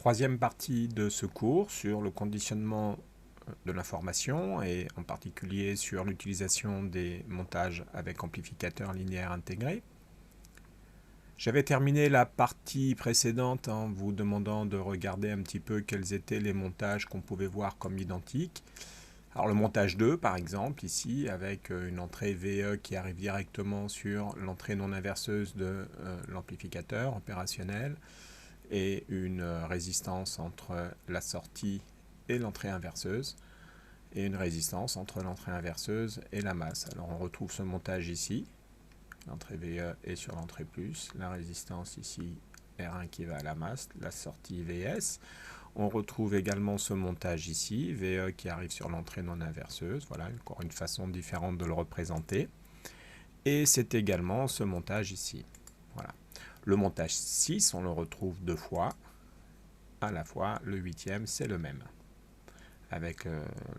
troisième partie de ce cours sur le conditionnement de l'information et en particulier sur l'utilisation des montages avec amplificateur linéaire intégré. J'avais terminé la partie précédente en vous demandant de regarder un petit peu quels étaient les montages qu'on pouvait voir comme identiques. Alors le montage 2 par exemple ici avec une entrée VE qui arrive directement sur l'entrée non inverseuse de l'amplificateur opérationnel et une résistance entre la sortie et l'entrée inverseuse et une résistance entre l'entrée inverseuse et la masse. Alors on retrouve ce montage ici, l'entrée VE est sur l'entrée plus, la résistance ici R1 qui va à la masse, la sortie VS. On retrouve également ce montage ici, VE qui arrive sur l'entrée non inverseuse, voilà encore une façon différente de le représenter. Et c'est également ce montage ici. Voilà. Le montage 6, on le retrouve deux fois, à la fois le huitième, c'est le même, avec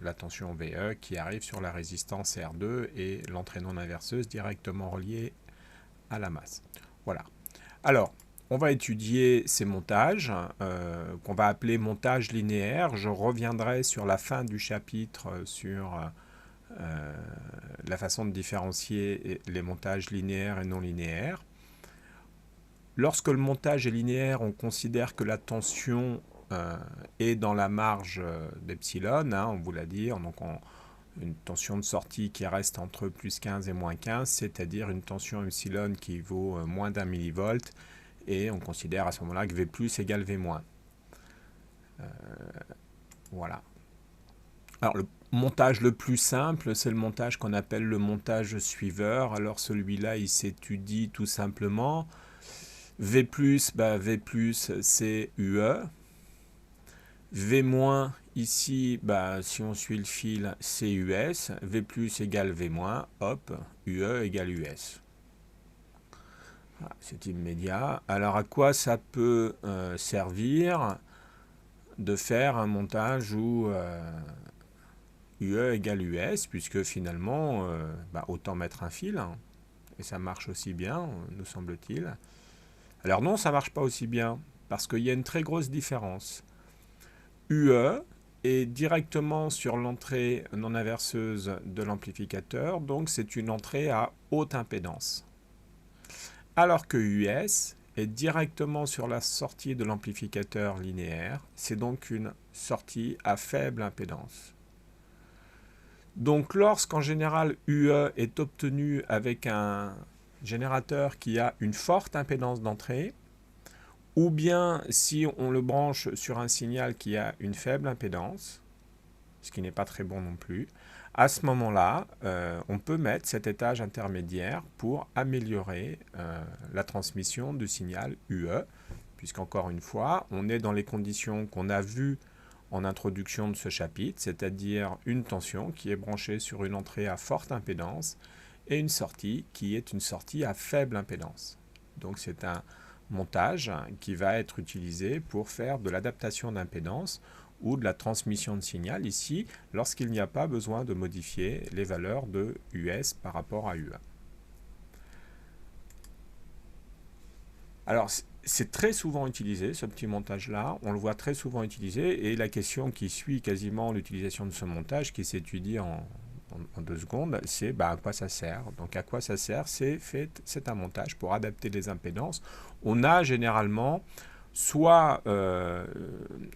la tension VE qui arrive sur la résistance R2 et l'entrée non inverseuse directement reliée à la masse. Voilà. Alors, on va étudier ces montages, qu'on va appeler montage linéaire. Je reviendrai sur la fin du chapitre sur la façon de différencier les montages linéaires et non linéaires. Lorsque le montage est linéaire, on considère que la tension est dans la marge d'epsilon, hein, on vous l'a dit, donc une tension de sortie qui reste entre plus 15 et moins 15, c'est-à-dire une tension epsilon qui vaut moins d'un millivolt, et on considère à ce moment-là que V plus égale V moins. Voilà. Alors le montage le plus simple, c'est le montage qu'on appelle le montage suiveur. Alors celui-là, il s'étudie tout simplement. V+, c'est UE. V- ici, si on suit le fil, c'est US. V+ égale V-, hop, UE égale US. Voilà, c'est immédiat. Alors à quoi ça peut servir de faire un montage où UE égale US, puisque finalement, autant mettre un fil, hein, et ça marche aussi bien, nous semble-t-il. Alors non, ça ne marche pas aussi bien, parce qu'il y a une très grosse différence. UE est directement sur l'entrée non inverseuse de l'amplificateur, donc c'est une entrée à haute impédance. Alors que US est directement sur la sortie de l'amplificateur linéaire, c'est donc une sortie à faible impédance. Donc lorsqu'en général UE est obtenu avec un générateur qui a une forte impédance d'entrée, ou bien si on le branche sur un signal qui a une faible impédance, ce qui n'est pas très bon non plus, à ce moment-là, on peut mettre cet étage intermédiaire pour améliorer la transmission du signal UE, puisqu'encore une fois, on est dans les conditions qu'on a vues en introduction de ce chapitre, c'est-à-dire une tension qui est branchée sur une entrée à forte impédance et une sortie qui est une sortie à faible impédance. Donc c'est un montage qui va être utilisé pour faire de l'adaptation d'impédance ou de la transmission de signal ici lorsqu'il n'y a pas besoin de modifier les valeurs de US par rapport à UE. Alors c'est très souvent utilisé ce petit montage là, on le voit très souvent utilisé, et la question qui suit quasiment l'utilisation de ce montage qui s'étudie en 2 secondes, c'est à quoi ça sert. Donc à quoi ça sert? C'est un montage pour adapter les impédances. On a généralement soit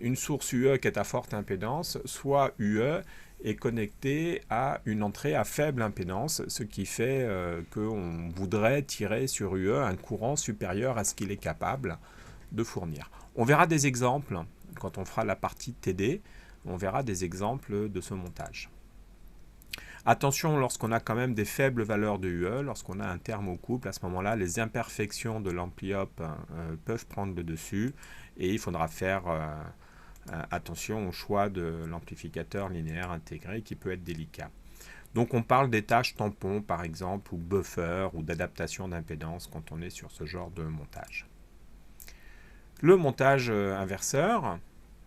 une source UE qui est à forte impédance, soit UE est connectée à une entrée à faible impédance, ce qui fait qu'on voudrait tirer sur UE un courant supérieur à ce qu'il est capable de fournir. On verra des exemples, quand on fera la partie TD, on verra des exemples de ce montage. Attention, lorsqu'on a quand même des faibles valeurs de UE, lorsqu'on a un terme au couple, à ce moment-là, les imperfections de l'ampli-op peuvent prendre le dessus, et il faudra faire attention au choix de l'amplificateur linéaire intégré qui peut être délicat. Donc on parle des tâches tampons par exemple, ou buffer, ou d'adaptation d'impédance quand on est sur ce genre de montage. Le montage inverseur,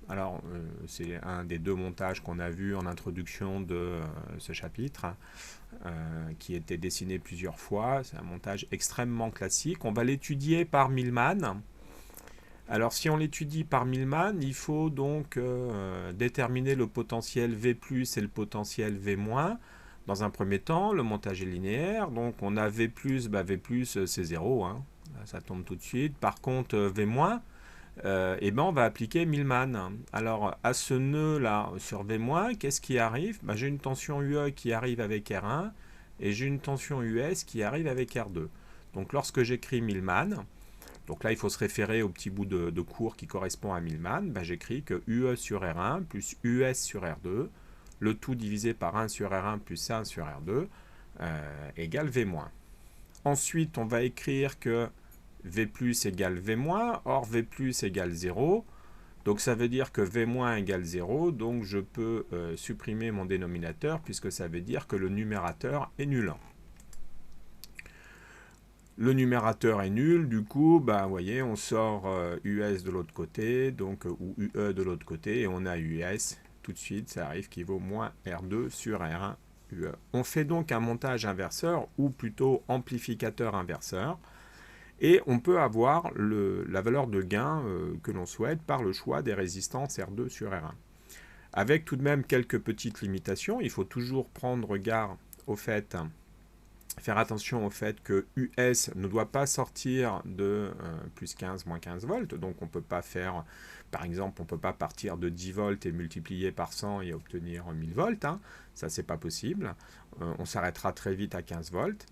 alors c'est un des 2 montages qu'on a vu en introduction de ce chapitre, qui était dessiné plusieurs fois. C'est un montage extrêmement classique. On va l'étudier par Millman. Alors si on l'étudie par Millman, il faut donc déterminer le potentiel V+, et le potentiel V-. Dans un premier temps, le montage est linéaire, donc on a V+, V+, c'est 0, hein. Ça tombe tout de suite. Par contre, V-, eh ben on va appliquer Millman. Alors à ce nœud-là, sur V-, qu'est-ce qui arrive? J'ai une tension UE qui arrive avec R1, et j'ai une tension US qui arrive avec R2. Donc lorsque j'écris Millman, donc là il faut se référer au petit bout de cours qui correspond à Millman, j'écris que UE sur R1 plus US sur R2, le tout divisé par 1 sur R1 plus 1 sur R2, égale V-. Ensuite on va écrire que V+ égale V-, or V+ égale 0, donc ça veut dire que V- égale 0, donc je peux supprimer mon dénominateur puisque ça veut dire que le numérateur est nul. Le numérateur est nul, du coup, vous voyez, on sort US de l'autre côté, donc, ou UE de l'autre côté, et on a US, tout de suite, ça arrive qui vaut moins R2 sur R1 UE. On fait donc un montage inverseur, ou plutôt amplificateur inverseur, et on peut avoir la valeur de gain que l'on souhaite par le choix des résistances R2 sur R1. Avec tout de même quelques petites limitations, il faut toujours prendre garde au fait, faire attention au fait que US ne doit pas sortir de plus 15, moins 15 volts, donc on ne peut pas faire, par exemple, on ne peut pas partir de 10 volts et multiplier par 100 et obtenir 1000 volts, hein. Ça c'est pas possible, on s'arrêtera très vite à 15 volts.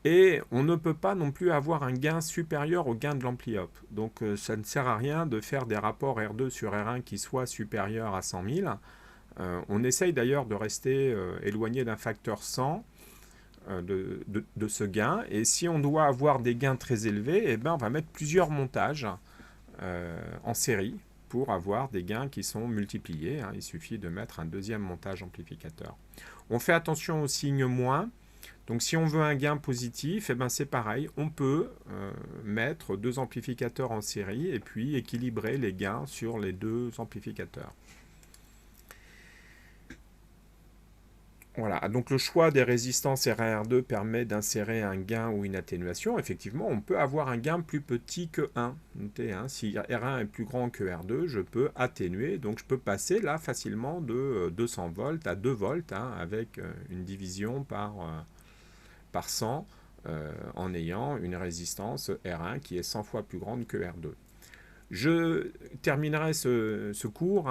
Et on ne peut pas non plus avoir un gain supérieur au gain de l'ampli-op. Donc ça ne sert à rien de faire des rapports R2 sur R1 qui soient supérieurs à 100 000. On essaye d'ailleurs de rester éloigné d'un facteur 100 de ce gain. Et si on doit avoir des gains très élevés, on va mettre plusieurs montages en série pour avoir des gains qui sont multipliés, hein. Il suffit de mettre un deuxième montage amplificateur. On fait attention au signe moins. Donc si on veut un gain positif, c'est pareil, on peut mettre deux amplificateurs en série et puis équilibrer les gains sur les deux amplificateurs. Voilà, donc le choix des résistances R1 R2 permet d'insérer un gain ou une atténuation. Effectivement, on peut avoir un gain plus petit que 1. Notez, hein, si R1 est plus grand que R2, je peux atténuer, donc je peux passer là facilement de 200 volts à 2 volts, hein, avec une division par 100 en ayant une résistance R1 qui est 100 fois plus grande que R2. Je terminerai ce cours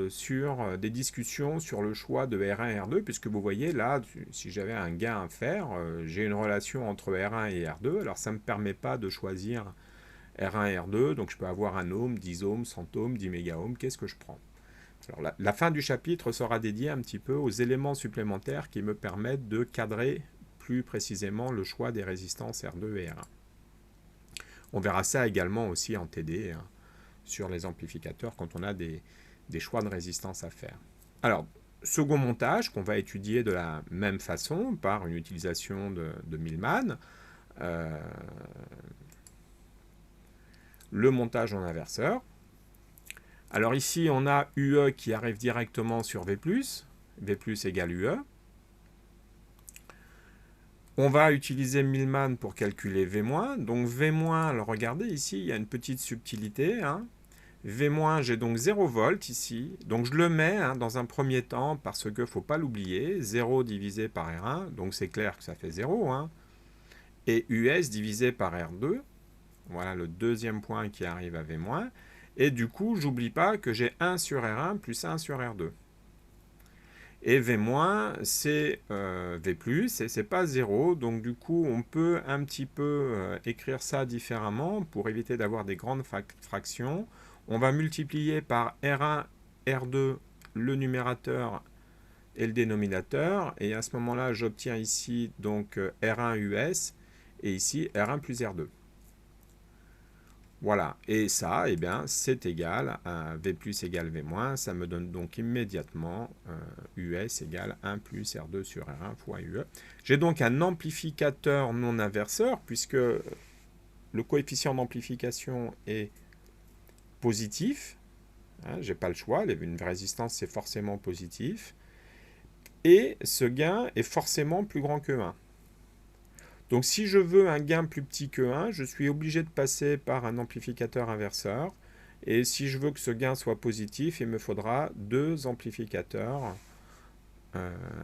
sur des discussions sur le choix de R1 et R2, puisque vous voyez là, si j'avais un gain à faire, j'ai une relation entre R1 et R2, alors ça ne me permet pas de choisir R1 et R2, donc je peux avoir 1 ohm, 10 ohms, 100 ohms, 10 mégaohms, qu'est-ce que je prends? Alors la fin du chapitre sera dédiée un petit peu aux éléments supplémentaires qui me permettent de cadrer plus précisément le choix des résistances R2 et R1. On verra ça également aussi en TD, hein, sur les amplificateurs quand on a des choix de résistance à faire. Alors, second montage qu'on va étudier de la même façon par une utilisation de Millman. Le montage en inverseur. Alors ici, on a UE qui arrive directement sur V+. V+ égale UE. On va utiliser Millman pour calculer V-. Donc V-, alors regardez ici, il y a une petite subtilité, hein. V-, j'ai donc 0 volts ici. Donc je le mets dans un premier temps parce qu'il ne faut pas l'oublier. 0 divisé par R1, donc c'est clair que ça fait 0. Hein. Et US divisé par R2. Voilà le deuxième point qui arrive à V-. Et du coup, j'oublie pas que j'ai 1 sur R1 plus 1 sur R2. Et V-, c'est V+, et c'est pas 0. Donc du coup, on peut un petit peu écrire ça différemment pour éviter d'avoir des grandes fractions. On va multiplier par R1, R2, le numérateur et le dénominateur. Et à ce moment-là, j'obtiens ici donc R1 US et ici R1 plus R2. Voilà, et ça, c'est égal à V+ égale V-, ça me donne donc immédiatement US égale 1 plus R2 sur R1 fois UE. J'ai donc un amplificateur non inverseur, puisque le coefficient d'amplification est positif. Hein, j'ai pas le choix, une résistance c'est forcément positif. Et ce gain est forcément plus grand que 1. Donc si je veux un gain plus petit que 1, je suis obligé de passer par un amplificateur inverseur. Et si je veux que ce gain soit positif, il me faudra 2 amplificateurs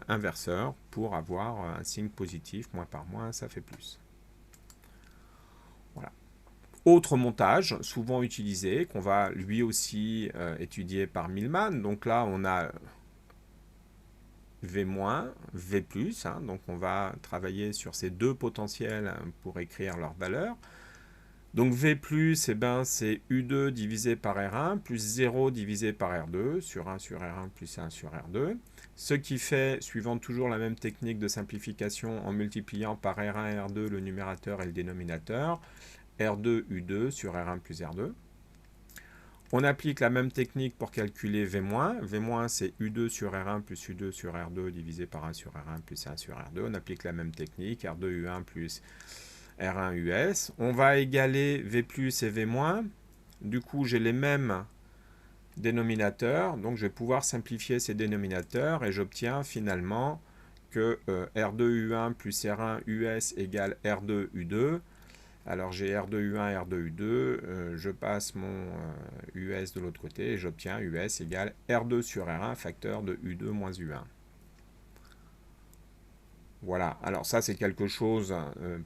inverseurs pour avoir un signe positif. Moins par moins, ça fait plus. Voilà. Autre montage, souvent utilisé, qu'on va lui aussi étudier par Millman. Donc là, on a V-, V+, hein, donc on va travailler sur ces deux potentiels pour écrire leur valeur. Donc V+, eh ben, c'est U2 divisé par R1 plus 0 divisé par R2 sur 1 sur R1 plus 1 sur R2. Ce qui fait, suivant toujours la même technique de simplification en multipliant par R1 et R2 le numérateur et le dénominateur, R2 U2 sur R1 plus R2. On applique la même technique pour calculer V-. V- c'est U2 sur R1 plus U2 sur R2 divisé par 1 sur R1 plus 1 sur R2. On applique la même technique, R2 U1 plus R1 US. On va égaler V+ et V-. Du coup, j'ai les mêmes dénominateurs. Donc, je vais pouvoir simplifier ces dénominateurs et j'obtiens finalement que R2 U1 plus R1 US égale R2 U2. Alors, j'ai R2 U1, R2 U2. Je passe mon US de l'autre côté et j'obtiens US égale R2 sur R1, facteur de U2 moins U1. Voilà, alors ça c'est quelque chose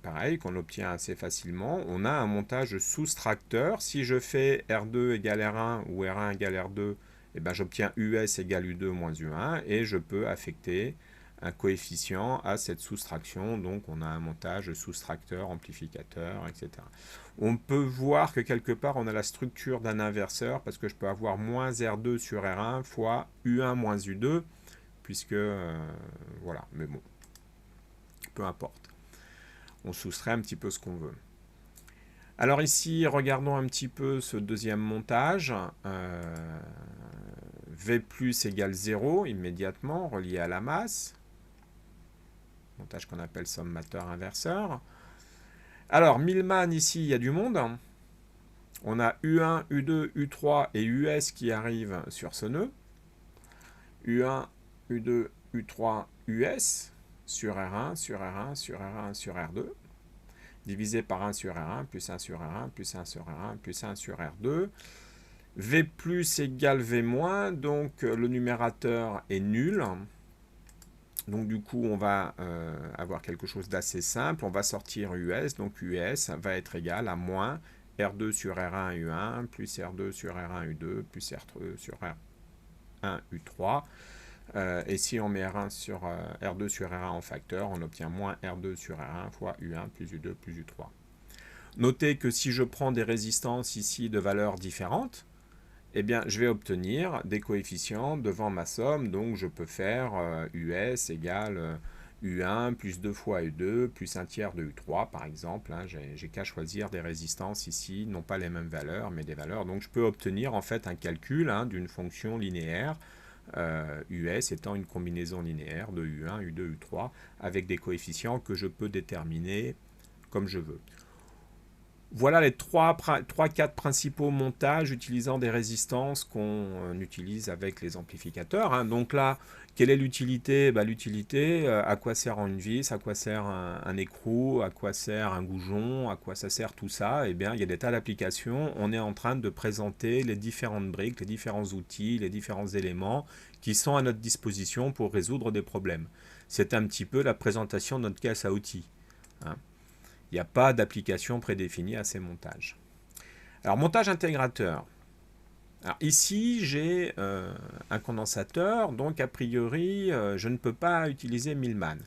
pareil qu'on obtient assez facilement. On a un montage soustracteur. Si je fais R2 égale R1 ou R1 égale R2, eh ben, j'obtiens US égale U2 moins U1 et je peux affecter un coefficient à cette soustraction. Donc on a un montage soustracteur, amplificateur, etc. On peut voir que quelque part on a la structure d'un inverseur parce que je peux avoir moins R2 sur R1 fois U1 moins U2 puisque voilà, mais bon. Peu importe. On soustrait un petit peu ce qu'on veut. Alors ici, regardons un petit peu ce deuxième montage. V+ égale 0 immédiatement, relié à la masse. Montage qu'on appelle sommateur inverseur. Alors, Millman, ici, il y a du monde. On a U1, U2, U3 et US qui arrivent sur ce nœud. U1, U2, U3, US sur R1, sur R1, sur R1, sur R2. Divisé par 1 sur R1, plus 1 sur R1, plus 1 sur R1, plus 1 sur R2. V+ égale V-, donc le numérateur est nul. Donc du coup, on va avoir quelque chose d'assez simple. On va sortir US, donc US va être égal à moins R2 sur R1 U1, plus R2 sur R1 U2, plus R2 sur R1 U3. Et si on met R2 sur R1 en facteur, on obtient moins R2 sur R1 fois U1 plus U2 plus U3. Notez que si je prends des résistances ici de valeurs différentes, eh bien, je vais obtenir des coefficients devant ma somme. Donc, je peux faire US égale U1 plus 2 fois U2 plus 1 tiers de U3, par exemple. Hein, j'ai qu'à choisir des résistances ici, non pas les mêmes valeurs, mais des valeurs. Donc, je peux obtenir en fait un calcul d'une fonction linéaire. US étant une combinaison linéaire de U1, U2, U3 avec des coefficients que je peux déterminer comme je veux. Voilà les 3-4 principaux montages utilisant des résistances qu'on utilise avec les amplificateurs. Donc là, quelle est l'utilité? L'utilité, à quoi sert une vis, à quoi sert un écrou, à quoi sert un goujon, à quoi ça sert tout ça? Eh bien, il y a des tas d'applications. On est en train de présenter les différentes briques, les différents outils, les différents éléments qui sont à notre disposition pour résoudre des problèmes. C'est un petit peu la présentation de notre caisse à outils. Il n'y a pas d'application prédéfinie à ces montages. Alors, montage intégrateur. Alors, ici, j'ai un condensateur, donc a priori, je ne peux pas utiliser Millman.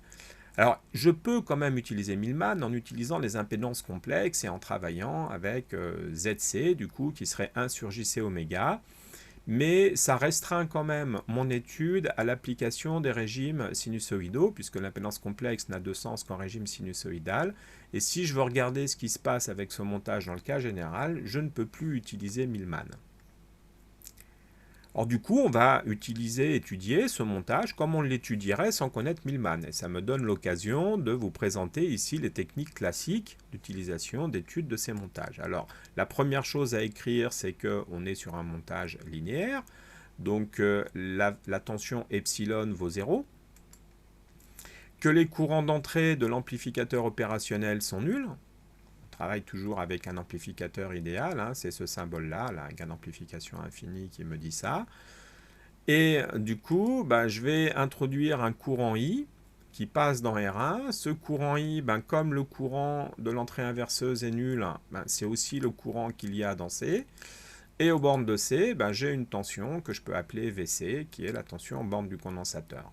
Alors, je peux quand même utiliser Millman en utilisant les impédances complexes et en travaillant avec ZC, du coup, qui serait 1 sur JC oméga. Mais ça restreint quand même mon étude à l'application des régimes sinusoïdaux, puisque l'impédance complexe n'a de sens qu'en régime sinusoïdal. Et si je veux regarder ce qui se passe avec ce montage dans le cas général, je ne peux plus utiliser Millman. Alors du coup, on va étudier ce montage comme on l'étudierait sans connaître Millman. Et ça me donne l'occasion de vous présenter ici les techniques classiques d'utilisation, d'étude de ces montages. Alors, la première chose à écrire, c'est qu'on est sur un montage linéaire. Donc, la tension epsilon vaut 0. que les courants d'entrée de l'amplificateur opérationnel sont nuls. On travaille toujours avec un amplificateur idéal, hein, c'est ce symbole-là, là, gain d'amplification infinie qui me dit ça. Et du coup, je vais introduire un courant I qui passe dans R1. Ce courant I, comme le courant de l'entrée inverseuse est nul, c'est aussi le courant qu'il y a dans C. Et aux bornes de C, j'ai une tension que je peux appeler VC, qui est la tension en borne du condensateur.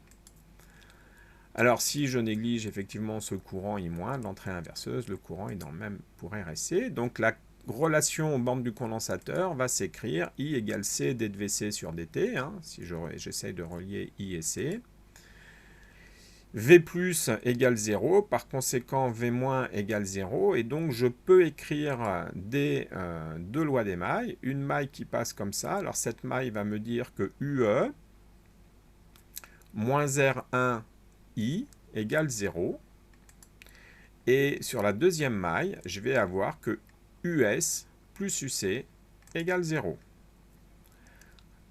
Alors si je néglige effectivement ce courant I- de l'entrée inverseuse, le courant est dans le même pour R et C. Donc la relation aux bornes du condensateur va s'écrire I égale C d de VC sur dt, hein, si j'essaye de relier I et C. V plus égale 0, par conséquent V moins égale 0, et donc je peux écrire deux lois des mailles, une maille qui passe comme ça. Alors cette maille va me dire que UE moins R1 I égale 0, et sur la deuxième maille, je vais avoir que US plus UC égale 0.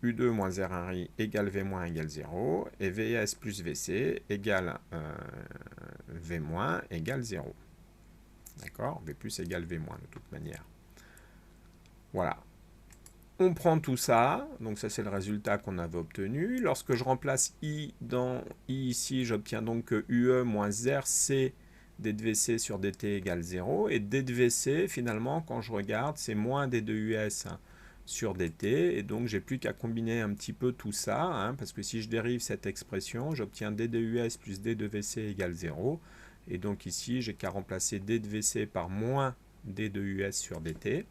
U2 moins R1I égale V moins égale 0, et VS plus VC égale V moins égale 0. D'accord? V plus égale V moins de toute manière. Voilà. On prend tout ça, donc ça c'est le résultat qu'on avait obtenu. Lorsque je remplace I dans I ici, j'obtiens donc que UE moins RC d de VC sur dt égale 0, et d de VC, finalement, quand je regarde, c'est moins d de US sur dt, et donc j'ai plus qu'à combiner un petit peu tout ça, hein, parce que si je dérive cette expression, j'obtiens d de US plus d de VC égale 0, et donc ici, j'ai qu'à remplacer d de VC par moins d de US sur dt.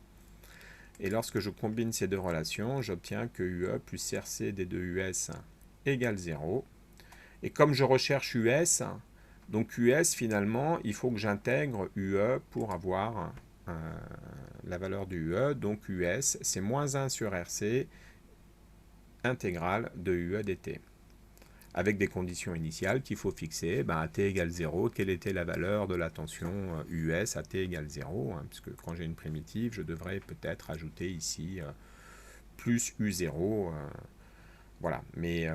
Et lorsque je combine ces deux relations, j'obtiens que UE plus RC d de US égale 0. Et comme je recherche US, donc US finalement, il faut que j'intègre UE pour avoir la valeur du UE. Donc US, c'est moins 1 sur RC intégrale de UE dt. Avec des conditions initiales qu'il faut fixer. À t égale 0, quelle était la valeur de la tension US à t égale 0, hein, puisque quand j'ai une primitive, je devrais peut-être ajouter ici plus U0. Voilà, mais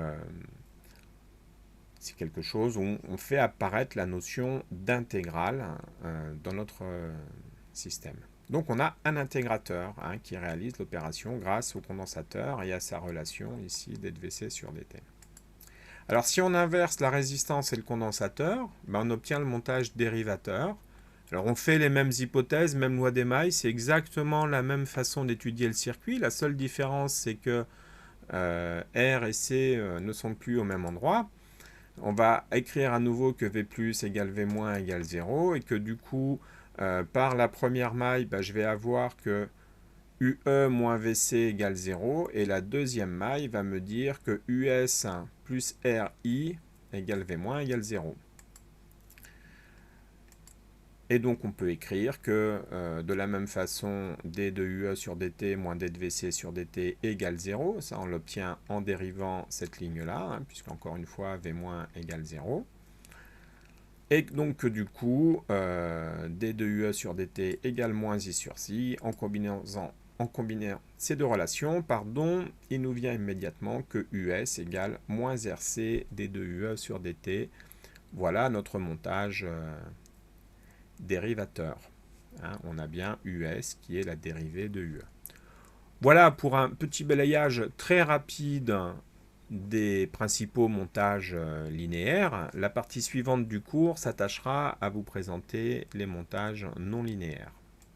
c'est quelque chose où on fait apparaître la notion d'intégrale dans notre système. Donc on a un intégrateur qui réalise l'opération grâce au condensateur et à sa relation ici dVc sur dt. Alors si on inverse la résistance et le condensateur, on obtient le montage dérivateur. Alors on fait les mêmes hypothèses, même loi d'émail, c'est exactement la même façon d'étudier le circuit. La seule différence, c'est que R et C ne sont plus au même endroit. On va écrire à nouveau que V plus égale V moins égale 0, et que du coup, par la première maille, je vais avoir que UE moins VC égale 0, et la deuxième maille va me dire que US plus RI égale V moins égale 0. Et donc on peut écrire que de la même façon, d de UE sur dt moins d de VC sur dt égale 0. Ça, on l'obtient en dérivant cette ligne-là, puisqu'encore une fois, V moins égale 0. Et donc du coup, d de UE sur dt égale moins I sur C. En combinant ces deux relations, il nous vient immédiatement que US égale moins RC d de UE sur dt. Voilà notre montage dérivateur. On a bien US qui est la dérivée de UE. Voilà pour un petit balayage très rapide des principaux montages linéaires. La partie suivante du cours s'attachera à vous présenter les montages non linéaires.